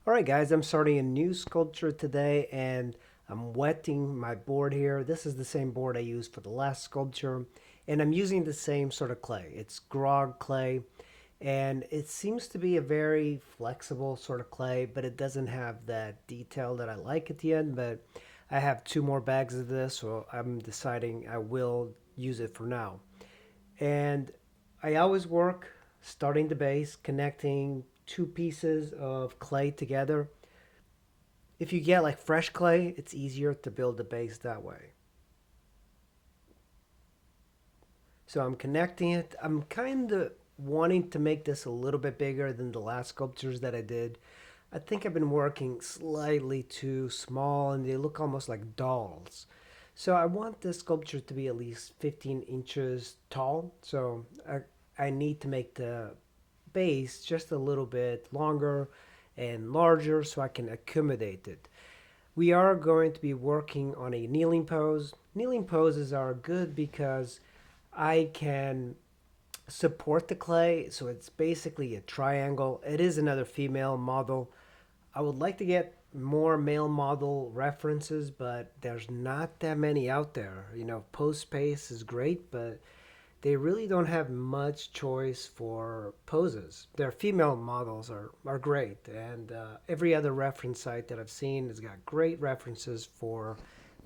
All right, guys, I'm starting a new sculpture today and I'm wetting my board here. This is the same board I used for the last sculpture, and I'm using the same sort of clay. It's grog clay, and it seems to be a very flexible sort of clay, but it doesn't have that detail that I like at the end. But I have two more bags of this, so I'm deciding I will use it for now. And I always work starting the base, connecting two pieces of clay together. If you get like fresh clay, it's easier to build the base that way. So I'm connecting it. I'm kind of wanting to make this a little bit bigger than the last sculptures that I did. I think I've been working slightly too small and they look almost like dolls. So I want this sculpture to be at least 15 inches tall. So I need to make the base just a little bit longer and larger so I can accommodate it. We are going to be working on a kneeling pose. Kneeling poses are good because I can support the clay, so it's basically a triangle. It is another female model. I would like to get more male model references, but there's not that many out there. Pose space is great, but they really don't have much choice for poses. Their female models are great, and every other reference site that I've seen has got great references for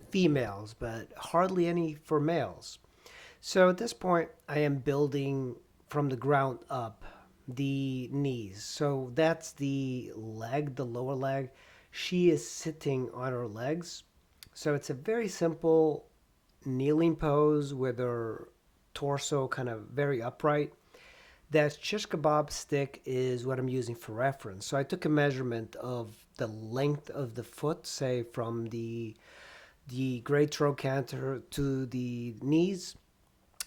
females, but hardly any for males. So at this point, I am building from the ground up the knees. So that's the leg, the lower leg. She is sitting on her legs. So it's a very simple kneeling pose with her torso kind of very upright. That shish kebab stick is what I'm using for reference. So I took a measurement of the length of the foot, say from the great trochanter to the knees,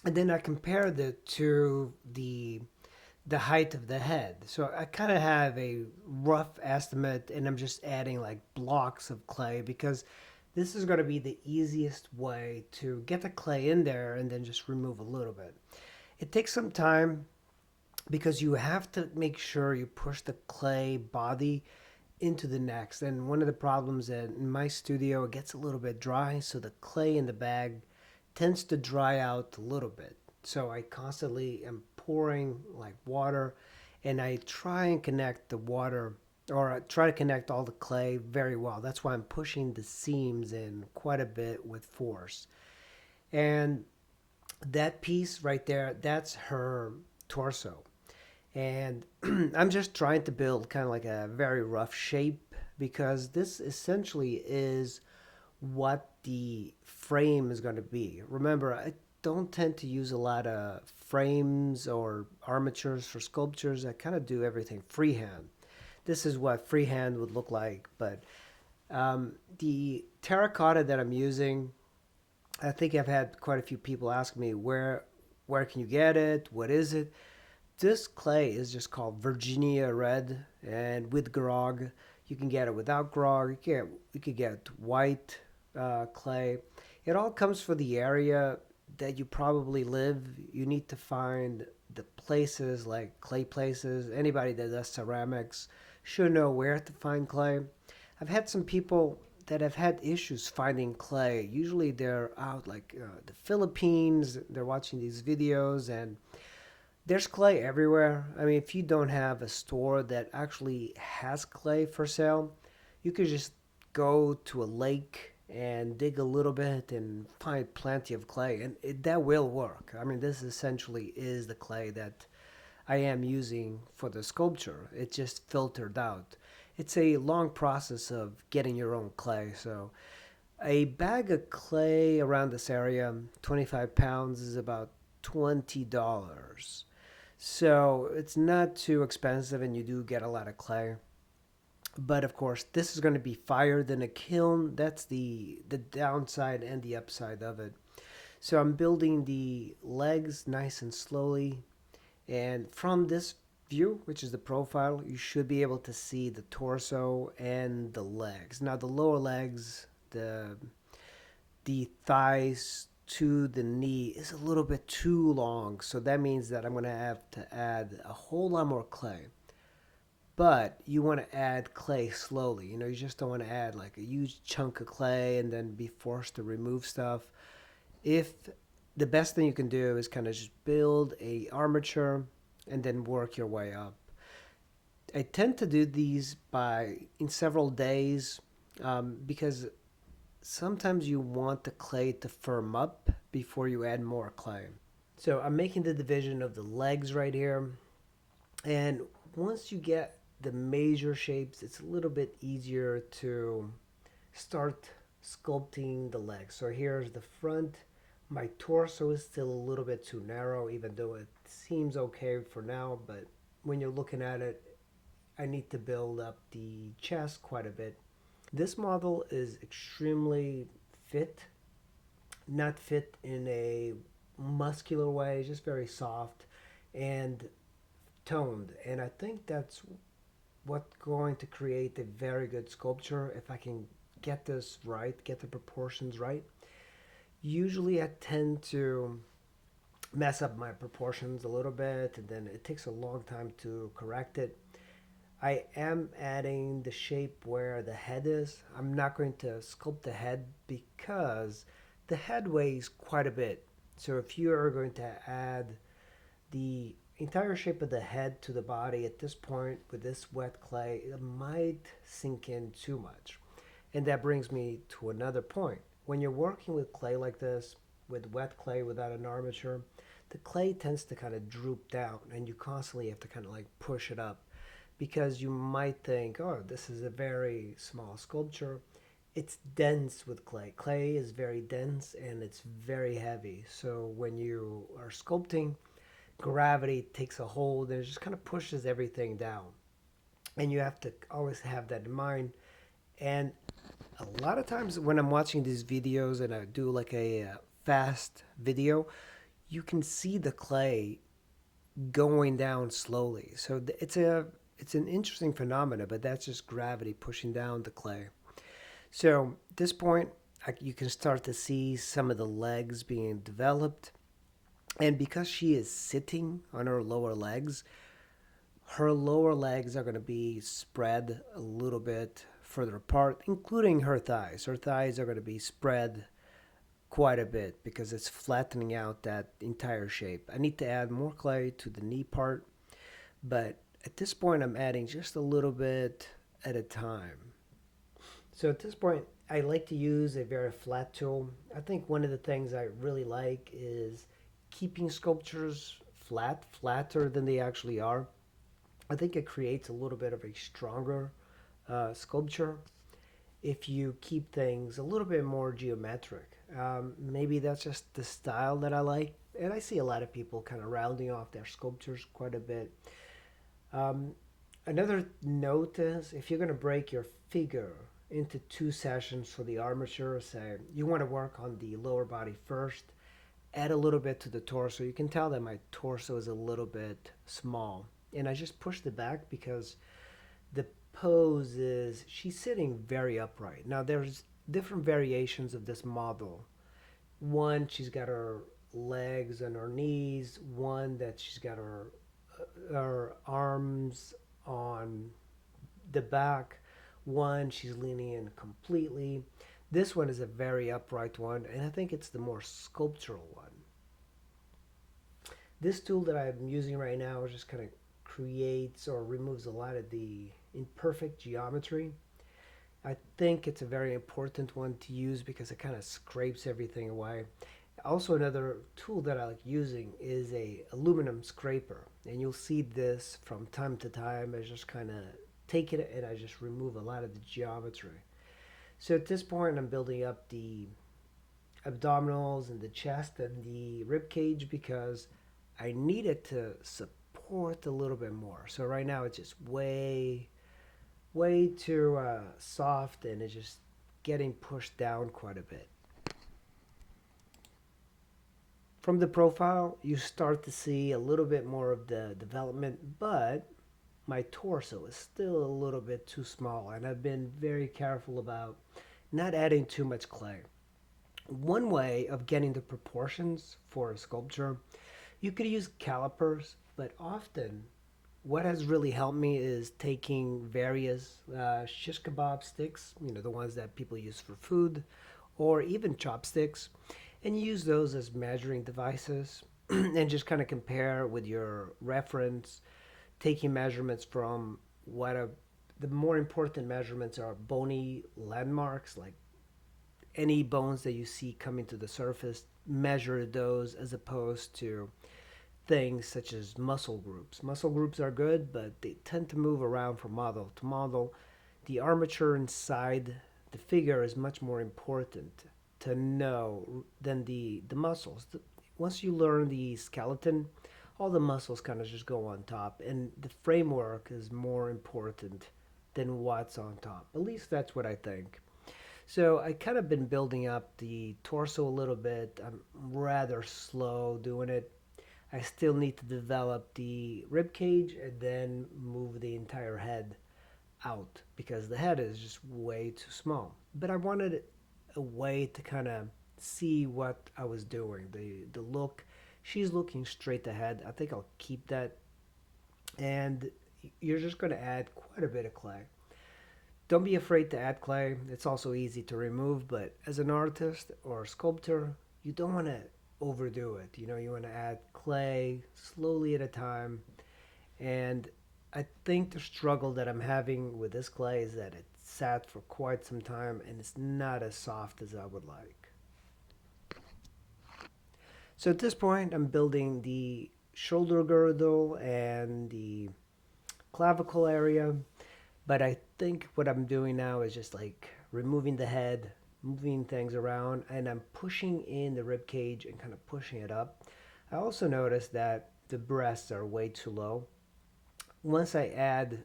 and then I compared it to the height of the head. So I kind of have a rough estimate, and I'm just adding like blocks of clay because this is going to be the easiest way to get the clay in there and then just remove a little bit. It takes some time because you have to make sure you push the clay body into the next. And one of the problems that in my studio it gets a little bit dry, so the clay in the bag tends to dry out a little bit. So I constantly am pouring like water, and I try and connect the water, or I try to connect all the clay very well. That's why I'm pushing the seams in quite a bit with force. And that piece right there, that's her torso. And I'm just trying to build kind of like a very rough shape because this essentially is what the frame is going to be. Remember, I don't tend to use a lot of frames or armatures for sculptures. I kind of do everything freehand. This is what freehand would look like, but the terracotta that I'm using, I think I've had quite a few people ask me where can you get it? What is it? This clay is just called Virginia Red, and with grog, you can get it without grog. You could get white clay. It all comes for the area that you probably live. You need to find the places like clay places. Anybody that does ceramics should know where to find clay. I've had some people that have had issues finding clay. Usually they're out like the Philippines. They're watching these videos and there's clay everywhere. I mean, if you don't have a store that actually has clay for sale, you could just go to a lake and dig a little bit and find plenty of clay, and that will work. I mean, this essentially is the clay that I am using for the sculpture. It just filtered out. It's a long process of getting your own clay. So, a bag of clay around this area, 25 pounds, is about $20. So it's not too expensive, and you do get a lot of clay. But of course, this is going to be fired in a kiln. That's the downside and the upside of it. So I'm building the legs nice and slowly. And from this view, which is the profile, you should be able to see the torso and the legs. Now the lower legs, the thighs to the knee is a little bit too long. So that means that I'm going to have to add a whole lot more clay. but you want to add clay slowly. You know, you just don't want to add like a huge chunk of clay and then be forced to remove stuff. If the best thing you can do is kind of just build a armature and then work your way up. I tend to do these in several days, because sometimes you want the clay to firm up before you add more clay. So I'm making the division of the legs right here. And once you get the major shapes, it's a little bit easier to start sculpting the legs. So here's the front. My torso is still a little bit too narrow, even though it seems okay for now. But when you're looking at it, I need to build up the chest quite a bit. This model is extremely fit, not fit in a muscular way, just very soft and toned. And I think that's what's going to create a very good sculpture if I can get this right, get the proportions right. Usually I tend to mess up my proportions a little bit and then it takes a long time to correct it. I am adding the shape where the head is. I'm not going to sculpt the head because the head weighs quite a bit. So if you are going to add the entire shape of the head to the body at this point with this wet clay, it might sink in too much. And that brings me to another point. When you're working with clay like this, with wet clay without an armature, the clay tends to kind of droop down and you constantly have to kind of like push it up because you might think, oh, this is a very small sculpture. It's dense with clay. Clay is very dense and it's very heavy. So when you are sculpting, gravity takes a hold and it just kind of pushes everything down. And you have to always have that in mind. And a lot of times when I'm watching these videos and I do like a fast video, you can see the clay going down slowly. So it's an interesting phenomena, but that's just gravity pushing down the clay. So at this point, you can start to see some of the legs being developed. And because she is sitting on her lower legs are going to be spread a little bit further apart, including her thighs. Her thighs are going to be spread quite a bit because it's flattening out that entire shape. I need to add more clay to the knee part, but at this point I'm adding just a little bit at a time. So at this point I like to use a very flat tool. I think one of the things I really like is keeping sculptures flatter than they actually are. I think it creates a little bit of a stronger sculpture if you keep things a little bit more geometric. Maybe that's just the style that I like. And I see a lot of people kind of rounding off their sculptures quite a bit. Another note is if you're going to break your figure into two sessions for the armature, say you want to work on the lower body first, add a little bit to the torso. You can tell that my torso is a little bit small. And I just pushed it back because the pose is, she's sitting very upright. Now there's different variations of this model. One, she's got her legs and her knees. One that she's got her arms on the back. One, she's leaning in completely. This one is a very upright one, and I think it's the more sculptural one. This tool that I'm using right now just kind of creates or removes a lot of the imperfect geometry. I think it's a very important one to use because it kind of scrapes everything away. Also, another tool that I like using is a aluminum scraper, and you'll see this from time to time. I just kind of take it and I just remove a lot of the geometry. So at this point I'm building up the abdominals and the chest and the rib cage because I need it to support a little bit more. So right now it's just way too soft and it's just getting pushed down quite a bit. From the profile, you start to see a little bit more of the development, but my torso is still a little bit too small, and I've been very careful about not adding too much clay. One way of getting the proportions for a sculpture, you could use calipers, but often what has really helped me is taking various shish kebab sticks, the ones that people use for food, or even chopsticks, and use those as measuring devices and just kind of compare with your reference, taking measurements from what a the more important measurements are bony landmarks, like any bones that you see coming to the surface, measure those as opposed to things such as muscle groups. Muscle groups are good, but they tend to move around from model to model. The armature inside the figure is much more important to know than the muscles. Once you learn the skeleton, all the muscles kind of just go on top, and the framework is more important than what's on top. At least that's what I think. So I kind of been building up the torso a little bit. I'm rather slow doing it. I still need to develop the rib cage and then move the entire head out because the head is just way too small. But I wanted a way to kind of see what I was doing. The look, she's looking straight ahead. I think I'll keep that. And you're just going to add quite a bit of clay. Don't be afraid to add clay. It's also easy to remove, but as an artist or a sculptor, you don't want to overdo it. You want to add clay slowly at a time. And I think the struggle that I'm having with this clay is that it sat for quite some time and it's not as soft as I would like. So at this point, I'm building the shoulder girdle and the clavicle area. But I think what I'm doing now is just like removing the head, moving things around, and I'm pushing in the rib cage and kind of pushing it up. I also noticed that the breasts are way too low. Once I add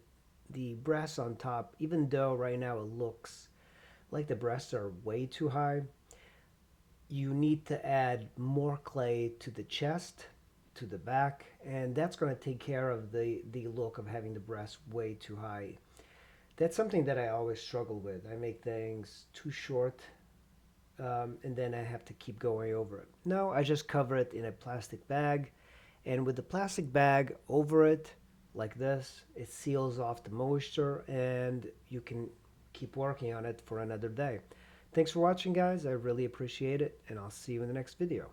the breasts on top, even though right now it looks like the breasts are way too high, you need to add more clay to the chest, to the back, and that's going to take care of the look of having the breasts way too high. That's something that I always struggle with. I make things too short, and then I have to keep going over it. No, I just cover it in a plastic bag, and with the plastic bag over it, like this, it seals off the moisture, and you can keep working on it for another day. Thanks for watching, guys. I really appreciate it, and I'll see you in the next video.